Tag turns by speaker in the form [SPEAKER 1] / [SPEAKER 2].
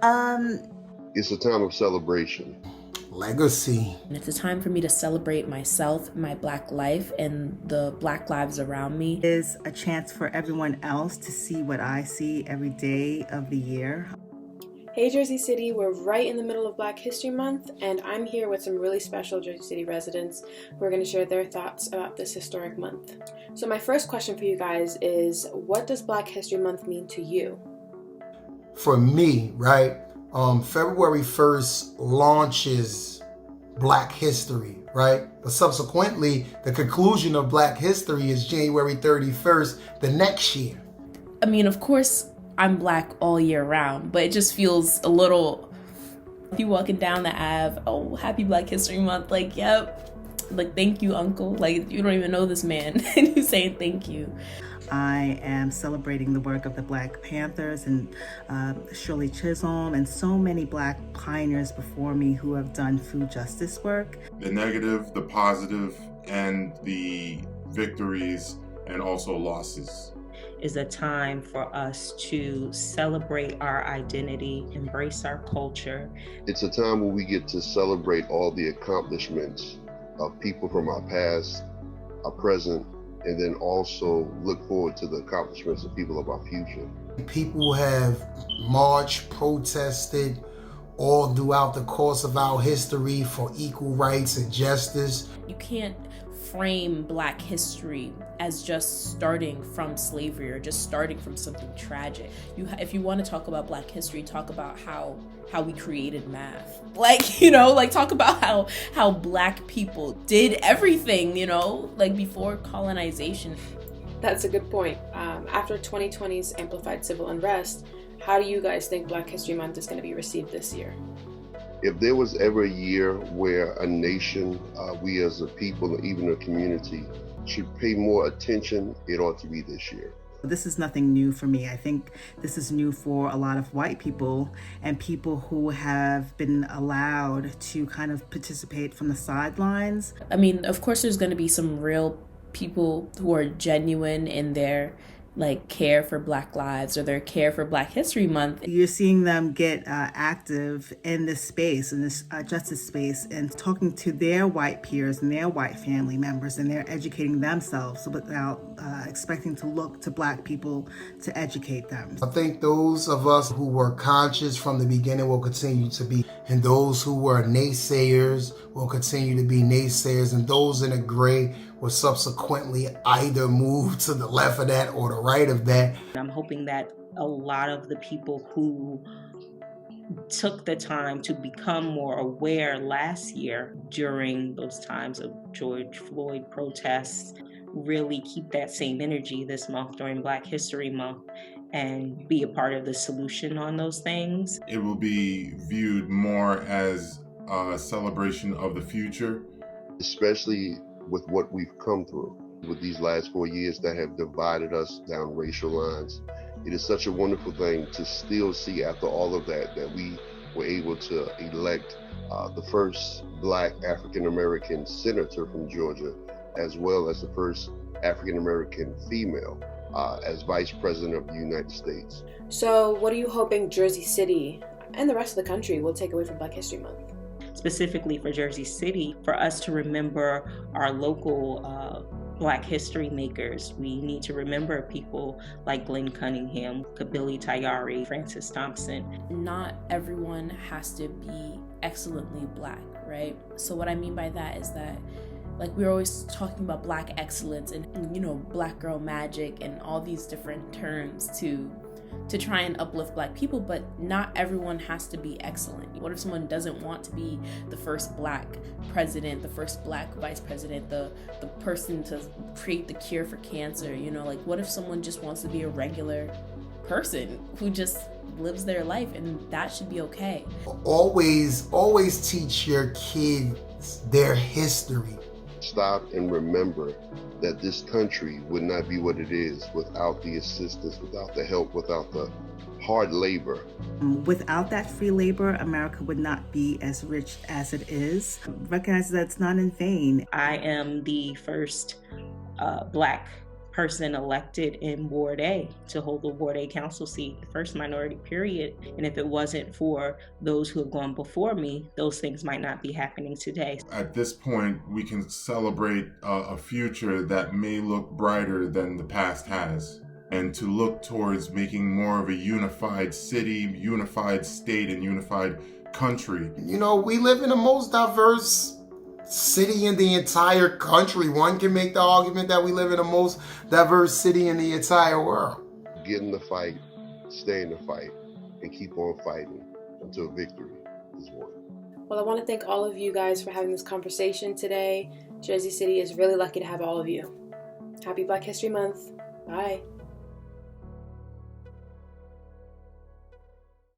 [SPEAKER 1] Um,
[SPEAKER 2] It's a time of celebration.
[SPEAKER 3] Legacy.
[SPEAKER 4] And it's a time for me to celebrate myself, my Black life, and the Black lives around me.
[SPEAKER 1] is a chance for everyone else to see what I see every day of the year.
[SPEAKER 5] Hey Jersey City, we're right in the middle of Black History Month, and I'm here with some really special Jersey City residents who are going to share their thoughts about this historic month. So my first question for you guys is, what does Black History Month mean to you?
[SPEAKER 3] For me, right, February 1st launches Black History, right? But subsequently, the conclusion of Black History is January 31st the next year.
[SPEAKER 4] I mean, of course, I'm Black all year round, but it just feels a little, you walking down the Ave, oh, happy Black History Month, like, yep, like, thank you, uncle, like, you don't even know this man, and you saying thank you.
[SPEAKER 1] I am celebrating the work of the Black Panthers and Shirley Chisholm and so many Black pioneers before me who have done food justice work.
[SPEAKER 6] The negative, the positive, and the victories, and also losses.
[SPEAKER 7] Is a time for us to celebrate our identity, embrace our culture.
[SPEAKER 2] It's a time when we get to celebrate all the accomplishments of people from our past, our present, and then also look forward to the accomplishments of people of our future.
[SPEAKER 3] People have marched, protested all throughout the course of our history for equal rights and justice.
[SPEAKER 4] You can't frame Black history as just starting from slavery or just starting from something tragic. If you want to talk about Black history, talk about how we created math. Like, you know, like talk about how Black people did everything, you know, like before colonization.
[SPEAKER 5] That's a good point. After 2020's amplified civil unrest, how do you guys think Black History Month is going to be received this year?
[SPEAKER 2] If there was ever a year where a nation, we as a people, or even a community, should pay more attention, it ought to be this year.
[SPEAKER 1] This is nothing new for me. I think this is new for a lot of white people and people who have been allowed to kind of participate from the sidelines.
[SPEAKER 4] I mean, of course, there's going to be some real people who are genuine in their like care for Black lives or their care for Black History Month.
[SPEAKER 1] You're seeing them get active in this space, in this justice space, and talking to their white peers and their white family members, and they're educating themselves without expecting to look to Black people to educate them.
[SPEAKER 3] I think those of us who were conscious from the beginning will continue to be, and those who were naysayers will continue to be naysayers, and those in the gray will subsequently either move to the left of that or the right of that.
[SPEAKER 7] I'm hoping that a lot of the people who took the time to become more aware last year during those times of George Floyd protests really keep that same energy this month during Black History Month and be a part of the solution on those things.
[SPEAKER 6] It will be viewed more as a celebration of the future.
[SPEAKER 2] Especially with what we've come through with these last 4 years that have divided us down racial lines. It is such a wonderful thing to still see after all of that we were able to elect the first Black African-American senator from Georgia, as well as the first African-American female as Vice President of the United States.
[SPEAKER 5] So what are you hoping Jersey City and the rest of the country will take away from Black History Month?
[SPEAKER 7] Specifically for Jersey City, for us to remember our local Black history makers. We need to remember people like Glenn Cunningham, Kabili Tayari, Francis Thompson.
[SPEAKER 4] Not everyone has to be excellently Black, right? So what I mean by that is that like we're always talking about Black excellence and, you know, Black girl magic and all these different terms to try and uplift Black people, but not everyone has to be excellent. What if someone doesn't want to be the first Black president, the first Black vice president, the person to create the cure for cancer? You know, like what if someone just wants to be a regular person who just lives their life, and that should be okay.
[SPEAKER 3] Always teach your kids their history.
[SPEAKER 2] Stop and remember that this country would not be what it is without the assistance, without the help, without the hard labor.
[SPEAKER 1] Without that free labor, America would not be as rich as it is. Recognize that it's not in vain.
[SPEAKER 7] I am the first Black person elected in Ward A to hold the Ward A council seat, the first minority period. And if it wasn't for those who have gone before me, those things might not be happening today.
[SPEAKER 6] At this point, we can celebrate a future that may look brighter than the past has, and to look towards making more of a unified city, unified state, and unified country.
[SPEAKER 3] You know, we live in the most diverse city in the entire country. One can make the argument that we live in the most diverse city in the entire world.
[SPEAKER 2] Get in the fight, stay in the fight, and keep on fighting until victory is won.
[SPEAKER 5] Well, I want to thank all of you guys for having this conversation today. Jersey City is really lucky to have all of you. Happy Black History Month. Bye.